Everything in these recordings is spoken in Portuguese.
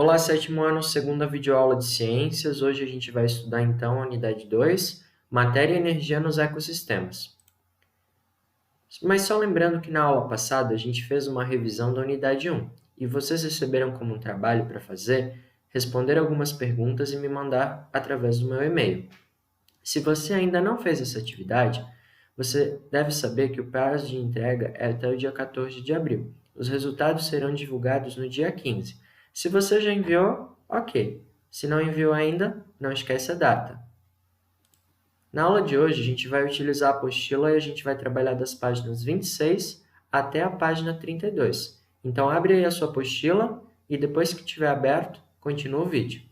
Olá, sétimo ano, segunda videoaula de ciências. Hoje a gente vai estudar então a unidade 2, matéria e energia nos ecossistemas. Mas só lembrando que na aula passada a gente fez uma revisão da unidade 1 e vocês receberam como um trabalho para fazer responder algumas perguntas e me mandar através do meu e-mail. Se você ainda não fez essa atividade, você deve saber que o prazo de entrega é até o dia 14 de abril. Os resultados serão divulgados no dia 15. Se você já enviou, ok. Se não enviou ainda, não esquece a data. Na aula de hoje, a gente vai utilizar a apostila e a gente vai trabalhar das páginas 26 até a página 32. Então, abre aí a sua apostila e depois que tiver aberto, continua o vídeo.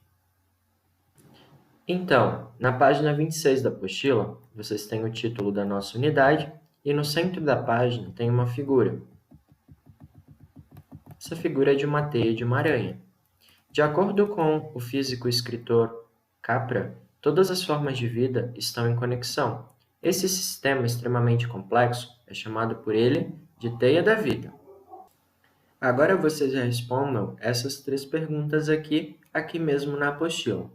Então, na página 26 da apostila, vocês têm o título da nossa unidade e no centro da página tem uma figura. Essa figura é de uma teia de uma aranha. De acordo com o físico e escritor Capra, todas as formas de vida estão em conexão. Esse sistema extremamente complexo é chamado por ele de teia da vida. Agora vocês respondam essas três perguntas aqui mesmo na apostila.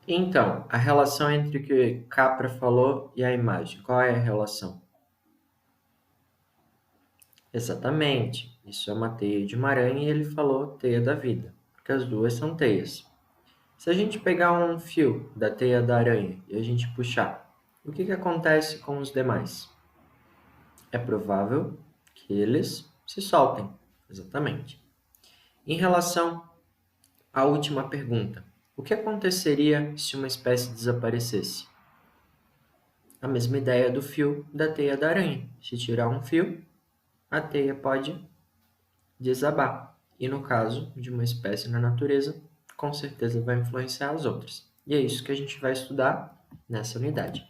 Então, a relação entre o que Capra falou e a imagem, qual é a relação? Exatamente, isso é uma teia de uma aranha e ele falou teia da vida, porque as duas são teias. Se a gente pegar um fio da teia da aranha e a gente puxar, o que acontece com os demais? É provável que eles se soltem, exatamente. Em relação à última pergunta, o que aconteceria se uma espécie desaparecesse? A mesma ideia do fio da teia da aranha. Se tirar um fio, a teia pode desabar. E no caso de uma espécie na natureza, com certeza vai influenciar as outras. E é isso que a gente vai estudar nessa unidade.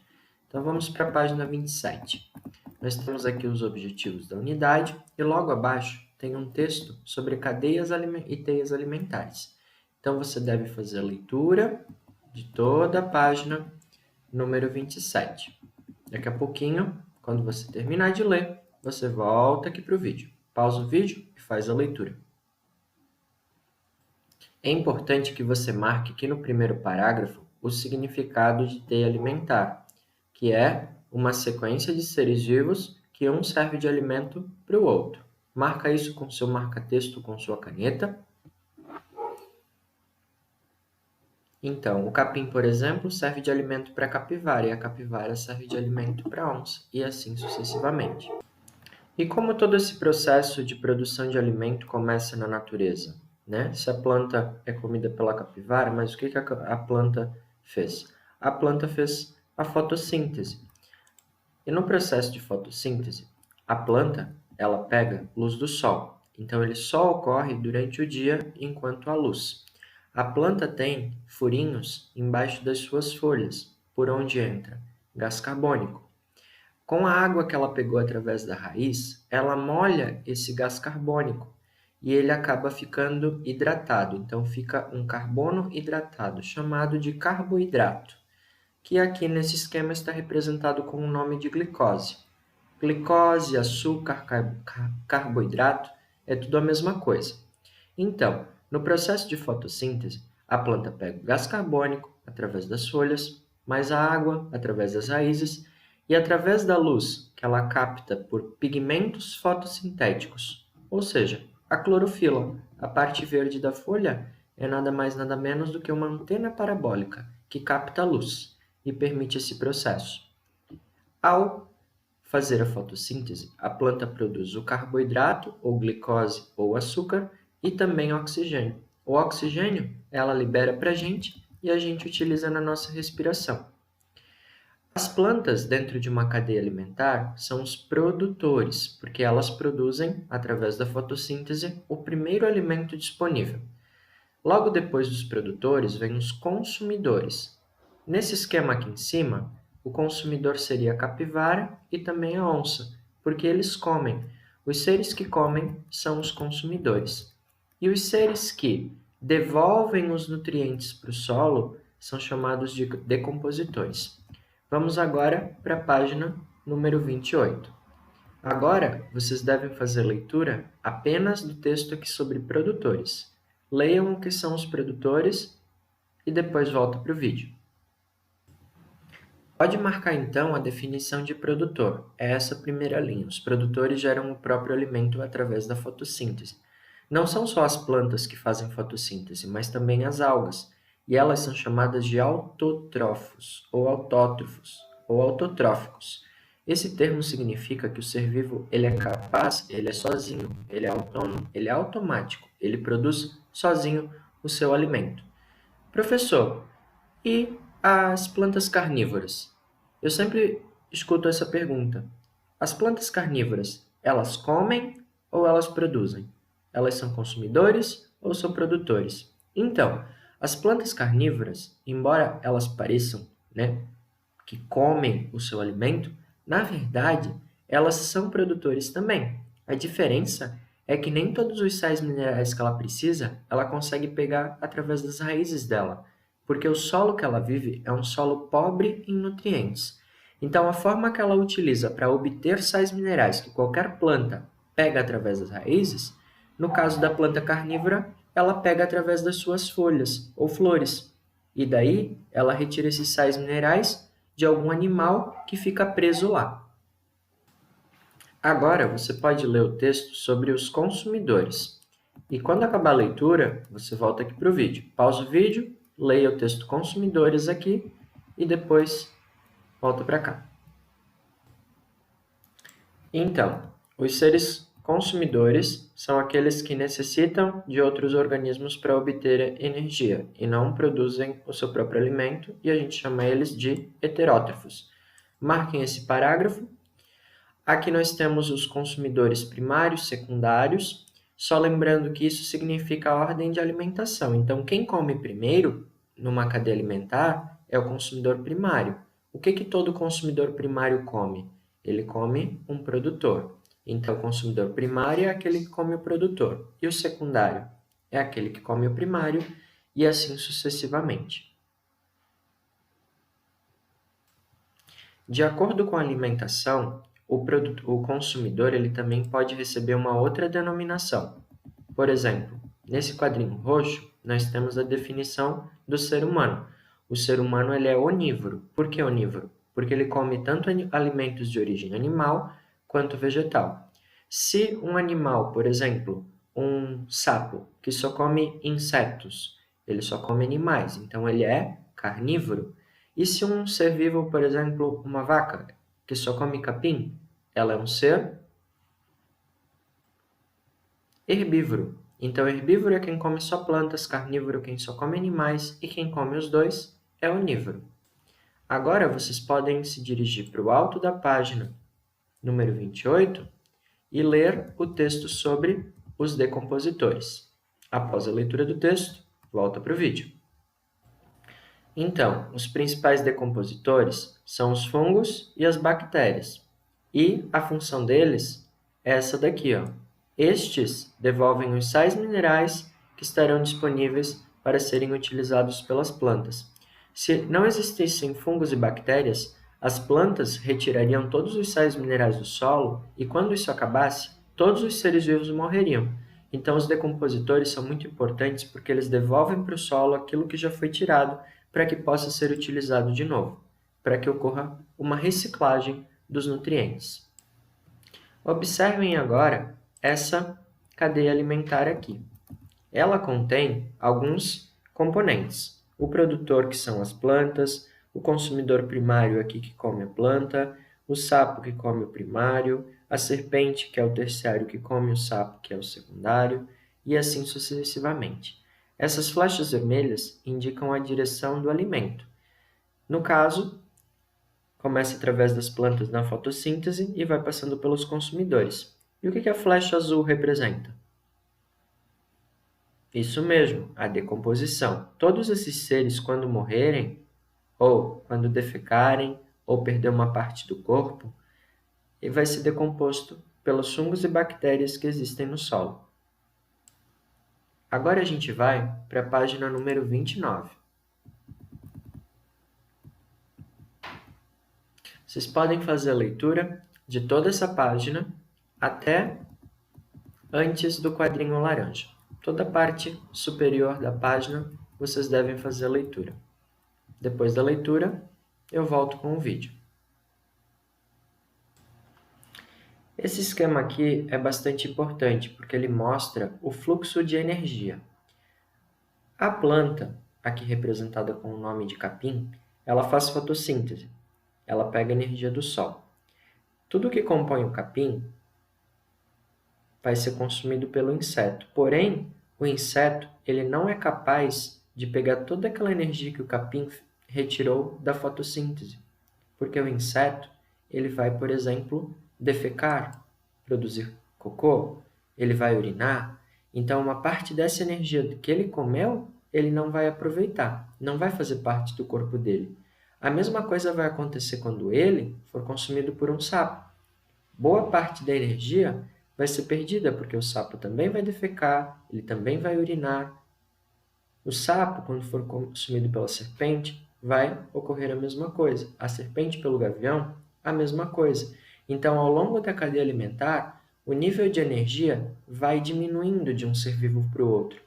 Então vamos para a página 27. Nós temos aqui os objetivos da unidade e logo abaixo tem um texto sobre cadeias e teias alimentares. Então você deve fazer a leitura de toda a página número 27. Daqui a pouquinho, quando você terminar de ler, você volta aqui para o vídeo. Pausa o vídeo e faz a leitura. É importante que você marque aqui no primeiro parágrafo o significado de teia alimentar, que é uma sequência de seres vivos que um serve de alimento para o outro. Marca isso com seu marca-texto com sua caneta. Então, o capim, por exemplo, serve de alimento para a capivara e a capivara serve de alimento para a onça, e assim sucessivamente. E como todo esse processo de produção de alimento começa na natureza? Né? Se a planta é comida pela capivara, mas o que a planta fez? A planta fez a fotossíntese. E no processo de fotossíntese, a planta ela pega luz do sol. Então, ele só ocorre durante o dia enquanto há luz. A planta tem furinhos embaixo das suas folhas, por onde entra gás carbônico. Com a água que ela pegou através da raiz, ela molha esse gás carbônico e ele acaba ficando hidratado. Então, fica um carbono hidratado, chamado de carboidrato, que aqui nesse esquema está representado com o nome de glicose. Glicose, açúcar, carboidrato, é tudo a mesma coisa. Então, no processo de fotossíntese, a planta pega o gás carbônico através das folhas, mais a água através das raízes e através da luz que ela capta por pigmentos fotossintéticos, ou seja, a clorofila, a parte verde da folha, é nada mais nada menos do que uma antena parabólica que capta a luz e permite esse processo. Ao fazer a fotossíntese, a planta produz o carboidrato, ou glicose, ou açúcar, e também oxigênio. O oxigênio ela libera para a gente e a gente utiliza na nossa respiração. As plantas dentro de uma cadeia alimentar são os produtores, porque elas produzem, através da fotossíntese, o primeiro alimento disponível. Logo depois dos produtores, vêm os consumidores. Nesse esquema aqui em cima, o consumidor seria a capivara e também a onça, porque eles comem. Os seres que comem são os consumidores. E os seres que devolvem os nutrientes para o solo são chamados de decompositores. Vamos agora para a página número 28. Agora, vocês devem fazer leitura apenas do texto aqui sobre produtores. Leiam o que são os produtores e depois volta para o vídeo. Pode marcar então a definição de produtor. É essa primeira linha. Os produtores geram o próprio alimento através da fotossíntese. Não são só as plantas que fazem fotossíntese, mas também as algas, e elas são chamadas de autótrofos, ou autótrofos, ou autotróficos. Esse termo significa que o ser vivo ele é capaz, ele é sozinho, ele é autônomo, ele é automático, ele produz sozinho o seu alimento. Professor, e as plantas carnívoras? Eu sempre escuto essa pergunta. As plantas carnívoras, elas comem ou elas produzem? Elas são consumidores ou são produtores? Então, as plantas carnívoras, embora elas pareçam, que comem o seu alimento, na verdade, elas são produtores também. A diferença é que nem todos os sais minerais que ela precisa, ela consegue pegar através das raízes dela, porque o solo que ela vive é um solo pobre em nutrientes. Então, a forma que ela utiliza para obter sais minerais que qualquer planta pega através das raízes, no caso da planta carnívora, ela pega através das suas folhas ou flores. E daí, ela retira esses sais minerais de algum animal que fica preso lá. Agora você pode ler o texto sobre os consumidores. E quando acabar a leitura, você volta aqui para o vídeo. Pausa o vídeo, leia o texto consumidores aqui e depois volta para cá. Então, os seres consumidores são aqueles que necessitam de outros organismos para obter energia e não produzem o seu próprio alimento, e a gente chama eles de heterótrofos. Marquem esse parágrafo. Aqui nós temos os consumidores primários, secundários, só lembrando que isso significa a ordem de alimentação. Então, quem come primeiro numa cadeia alimentar é o consumidor primário. O que todo consumidor primário come? Ele come um produtor. Então, o consumidor primário é aquele que come o produtor. E o secundário é aquele que come o primário, e assim sucessivamente. De acordo com a alimentação, o consumidor ele também pode receber uma outra denominação. Por exemplo, nesse quadrinho roxo, nós temos a definição do ser humano. O ser humano ele é onívoro. Por que onívoro? Porque ele come tanto alimentos de origem animal quanto vegetal. Se um animal, por exemplo, um sapo, que só come insetos, ele só come animais, então ele é carnívoro. E se um ser vivo, por exemplo, uma vaca, que só come capim, ela é um ser herbívoro. Então, herbívoro é quem come só plantas, carnívoro quem só come animais, e quem come os dois é onívoro. Agora, vocês podem se dirigir para o alto da página número 28 e ler o texto sobre os decompositores. Após a leitura do texto, volta para o vídeo. Então, os principais decompositores são os fungos e as bactérias. E a função deles é essa daqui, ó. Estes devolvem os sais minerais que estarão disponíveis para serem utilizados pelas plantas. Se não existissem fungos e bactérias, as plantas retirariam todos os sais minerais do solo e, quando isso acabasse, todos os seres vivos morreriam. Então, os decompositores são muito importantes porque eles devolvem para o solo aquilo que já foi tirado para que possa ser utilizado de novo, para que ocorra uma reciclagem dos nutrientes. Observem agora essa cadeia alimentar aqui. Ela contém alguns componentes. O produtor, que são as plantas, o consumidor primário aqui que come a planta, o sapo que come o primário, a serpente, que é o terciário, que come o sapo, que é o secundário, e assim sucessivamente. Essas flechas vermelhas indicam a direção do alimento. No caso, começa através das plantas na fotossíntese e vai passando pelos consumidores. E o que a flecha azul representa? Isso mesmo, a decomposição. Todos esses seres, quando morrerem, ou quando defecarem, ou perder uma parte do corpo, vai ser decomposto pelos fungos e bactérias que existem no solo. Agora a gente vai para a página número 29. Vocês podem fazer a leitura de toda essa página até antes do quadrinho laranja. Toda a parte superior da página vocês devem fazer a leitura. Depois da leitura, eu volto com o vídeo. Esse esquema aqui é bastante importante porque ele mostra o fluxo de energia. A planta, aqui representada com o nome de capim, ela faz fotossíntese. Ela pega a energia do sol. Tudo que compõe o capim vai ser consumido pelo inseto. Porém, o inseto ele não é capaz de pegar toda aquela energia que o capim retirou da fotossíntese. Porque o inseto ele vai, por exemplo, defecar, produzir cocô, ele vai urinar. Então, uma parte dessa energia que ele comeu, ele não vai aproveitar, não vai fazer parte do corpo dele. A mesma coisa vai acontecer quando ele for consumido por um sapo. Boa parte da energia vai ser perdida, porque o sapo também vai defecar, ele também vai urinar. O sapo, quando for consumido pela serpente, vai ocorrer a mesma coisa. A serpente pelo gavião, a mesma coisa. Então, ao longo da cadeia alimentar, o nível de energia vai diminuindo de um ser vivo para o outro.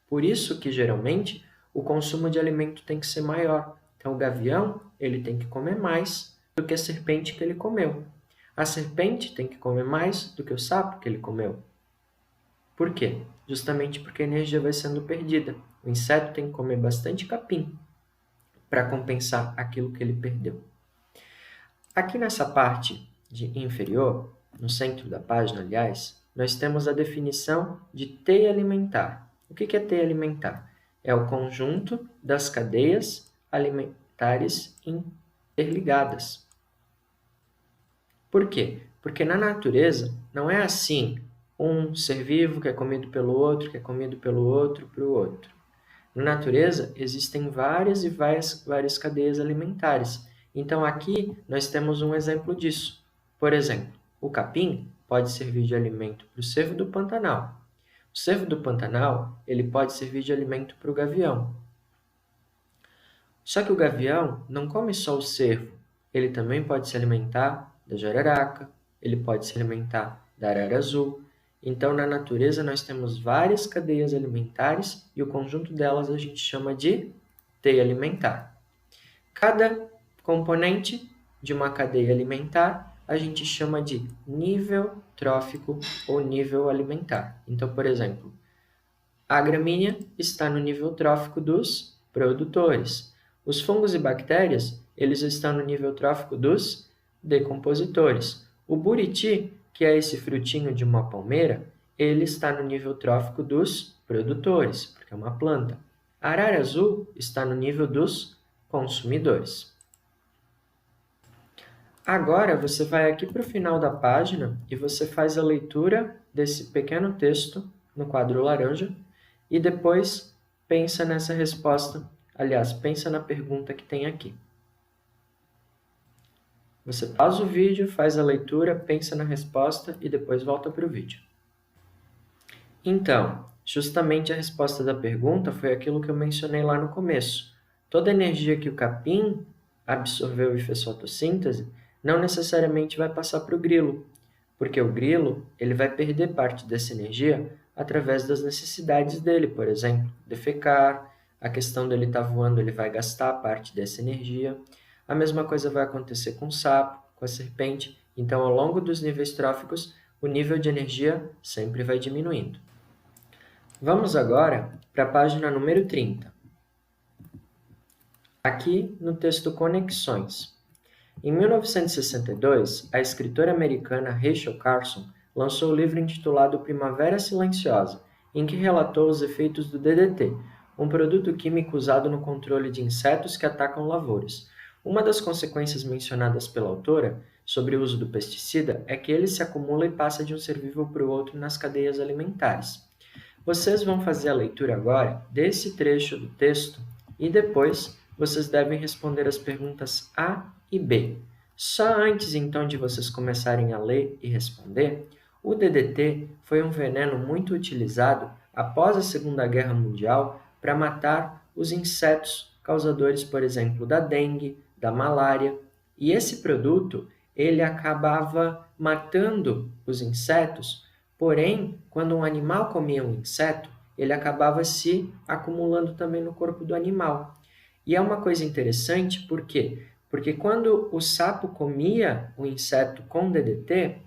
Por isso que, geralmente, o consumo de alimento tem que ser maior. Então, o gavião ele tem que comer mais do que a serpente que ele comeu. A serpente tem que comer mais do que o sapo que ele comeu. Por quê? Justamente porque a energia vai sendo perdida. O inseto tem que comer bastante capim para compensar aquilo que ele perdeu. Aqui nessa parte inferior, no centro da página, aliás, nós temos a definição de teia alimentar. O que é teia alimentar? É o conjunto das cadeias alimentares interligadas. Por quê? Porque na natureza não é assim, um ser vivo que é comido pelo outro, que é comido pelo outro, para o outro. Na natureza existem várias cadeias alimentares. Então aqui nós temos um exemplo disso. Por exemplo, o capim pode servir de alimento para o cervo do Pantanal. O cervo do Pantanal ele pode servir de alimento para o gavião. Só que o gavião não come só o cervo, ele também pode se alimentar da jararaca, ele pode se alimentar da arara azul. Então, na natureza, nós temos várias cadeias alimentares e o conjunto delas a gente chama de teia alimentar. Cada componente de uma cadeia alimentar a gente chama de nível trófico ou nível alimentar. Então, por exemplo, a gramínea está no nível trófico dos produtores. Os fungos e bactérias, eles estão no nível trófico dos decompositores. O buriti, que é esse frutinho de uma palmeira, ele está no nível trófico dos produtores, porque é uma planta. A arara azul está no nível dos consumidores. Agora, você vai aqui para o final da página e você faz a leitura desse pequeno texto no quadro laranja e depois pensa nessa resposta. Aliás, pensa na pergunta que tem aqui. Você pausa o vídeo, faz a leitura, pensa na resposta e depois volta para o vídeo. Então, justamente a resposta da pergunta foi aquilo que eu mencionei lá no começo. Toda a energia que o capim absorveu e fez fotossíntese não necessariamente vai passar para o grilo, porque o grilo ele vai perder parte dessa energia através das necessidades dele, por exemplo, defecar, a questão dele estar voando, ele vai gastar parte dessa energia. A mesma coisa vai acontecer com o sapo, com a serpente. Então, ao longo dos níveis tróficos, o nível de energia sempre vai diminuindo. Vamos agora para a página número 30. Aqui no texto Conexões. Em 1962, a escritora americana Rachel Carson lançou o livro intitulado Primavera Silenciosa, em que relatou os efeitos do DDT, um produto químico usado no controle de insetos que atacam lavouras. Uma das consequências mencionadas pela autora sobre o uso do pesticida é que ele se acumula e passa de um ser vivo para o outro nas cadeias alimentares. Vocês vão fazer a leitura agora desse trecho do texto e depois vocês devem responder as perguntas A e B. Só antes então de vocês começarem a ler e responder, o DDT foi um veneno muito utilizado após a Segunda Guerra Mundial para matar os insetos causadores, por exemplo, da dengue, da malária. E esse produto ele acabava matando os insetos, porém, quando um animal comia um inseto, ele acabava se acumulando também no corpo do animal. E é uma coisa interessante, por quê? Porque quando o sapo comia o inseto com DDT,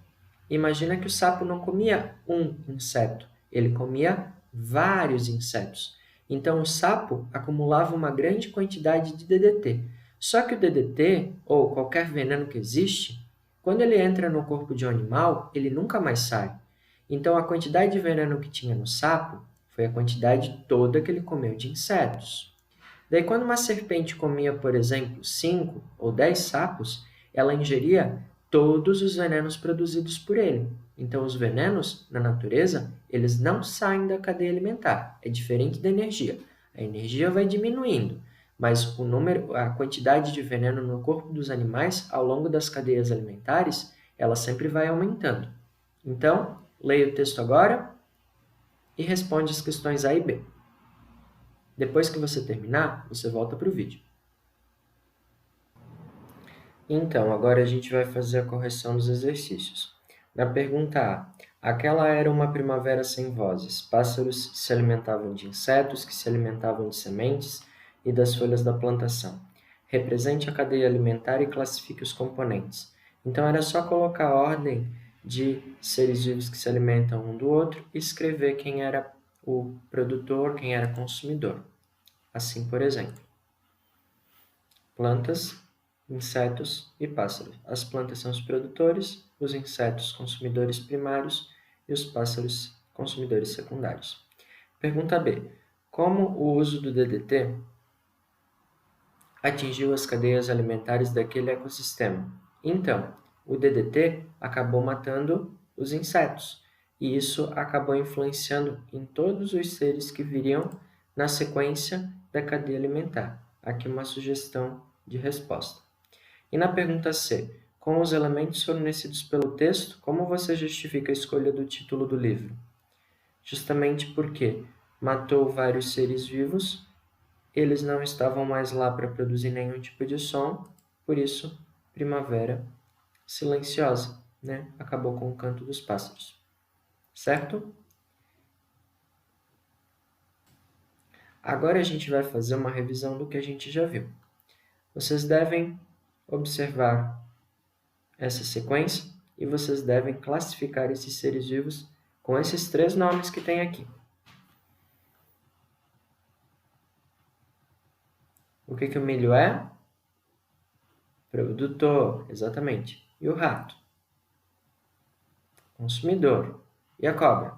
imagina que o sapo não comia um inseto, ele comia vários insetos. Então, o sapo acumulava uma grande quantidade de DDT. Só que o DDT, ou qualquer veneno que existe, quando ele entra no corpo de um animal, ele nunca mais sai. Então, a quantidade de veneno que tinha no sapo foi a quantidade toda que ele comeu de insetos. Daí, quando uma serpente comia, por exemplo, 5 ou 10 sapos, ela ingeria todos os venenos produzidos por ele. Então, os venenos, na natureza, eles não saem da cadeia alimentar. É diferente da energia. A energia vai diminuindo, mas a quantidade de veneno no corpo dos animais, ao longo das cadeias alimentares, ela sempre vai aumentando. Então, leia o texto agora e responde as questões A e B. Depois que você terminar, você volta para o vídeo. Então, agora a gente vai fazer a correção dos exercícios. Na pergunta A, aquela era uma primavera sem vozes. Pássaros se alimentavam de insetos, que se alimentavam de sementes e das folhas da plantação. Represente a cadeia alimentar e classifique os componentes. Então, era só colocar a ordem de seres vivos que se alimentam um do outro e escrever quem era o produtor, quem era consumidor. Assim, por exemplo, plantas, insetos e pássaros. As plantas são os produtores, os insetos consumidores primários e os pássaros consumidores secundários. Pergunta B. Como o uso do DDT atingiu as cadeias alimentares daquele ecossistema? Então, o DDT acabou matando os insetos e isso acabou influenciando em todos os seres que viriam na sequência da cadeia alimentar. Aqui uma sugestão de resposta. E na pergunta C, com os elementos fornecidos pelo texto, como você justifica a escolha do título do livro? Justamente porque matou vários seres vivos, eles não estavam mais lá para produzir nenhum tipo de som, por isso, primavera silenciosa, né? Acabou com o canto dos pássaros. Certo? Agora a gente vai fazer uma revisão do que a gente já viu. Vocês devem observar essa sequência e vocês devem classificar esses seres vivos com esses 3 nomes que tem aqui. O que o milho é? Produtor, exatamente. E o rato? Consumidor. E a cobra?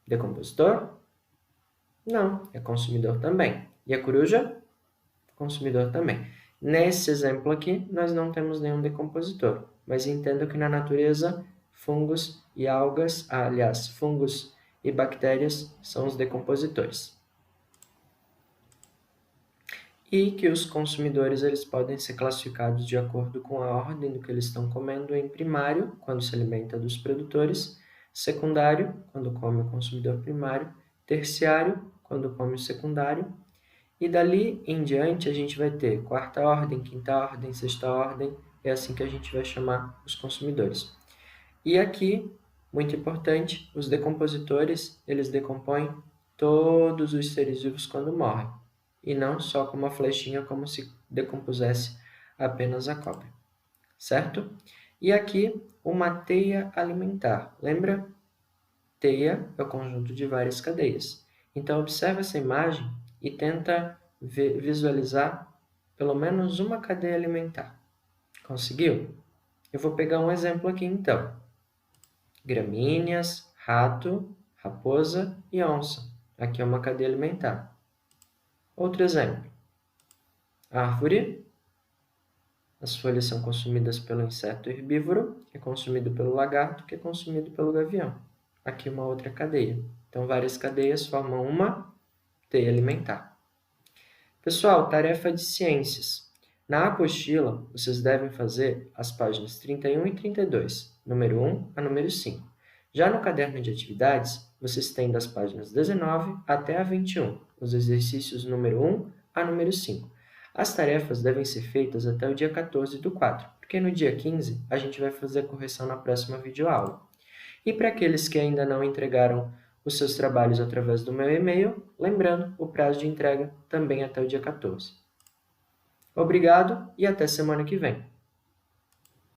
Decompositor? Não, é consumidor também. E a coruja? Consumidor também. Nesse exemplo aqui, nós não temos nenhum decompositor, mas entendo que na natureza, fungos e algas, aliás, fungos e bactérias são os decompositores. E que os consumidores eles podem ser classificados de acordo com a ordem do que eles estão comendo em primário, quando se alimenta dos produtores, secundário, quando come o consumidor primário, terciário, quando come o secundário, e dali em diante a gente vai ter quarta ordem, quinta ordem, sexta ordem, é assim que a gente vai chamar os consumidores. E aqui, muito importante, os decompositores, eles decompõem todos os seres vivos quando morrem, e não só com uma flechinha como se decompusesse apenas a cobra, certo? E aqui, uma teia alimentar. Lembra? Teia é o conjunto de várias cadeias. Então, observe essa imagem e tenta visualizar pelo menos uma cadeia alimentar. Conseguiu? Eu vou pegar um exemplo aqui então. Gramíneas, rato, raposa e onça. Aqui é uma cadeia alimentar. Outro exemplo. Árvore. As folhas são consumidas pelo inseto herbívoro, que é consumido pelo lagarto, que é consumido pelo gavião. Aqui uma outra cadeia. Então, várias cadeias formam uma teia alimentar. Pessoal, tarefa de ciências. Na apostila, vocês devem fazer as páginas 31 e 32, número 1 a número 5. Já no caderno de atividades, vocês têm das páginas 19 até a 21, os exercícios número 1 a número 5. As tarefas devem ser feitas até o dia 14 do 4, porque no dia 15 a gente vai fazer a correção na próxima videoaula. E para aqueles que ainda não entregaram os seus trabalhos através do meu e-mail, lembrando, o prazo de entrega também é até o dia 14. Obrigado e até semana que vem.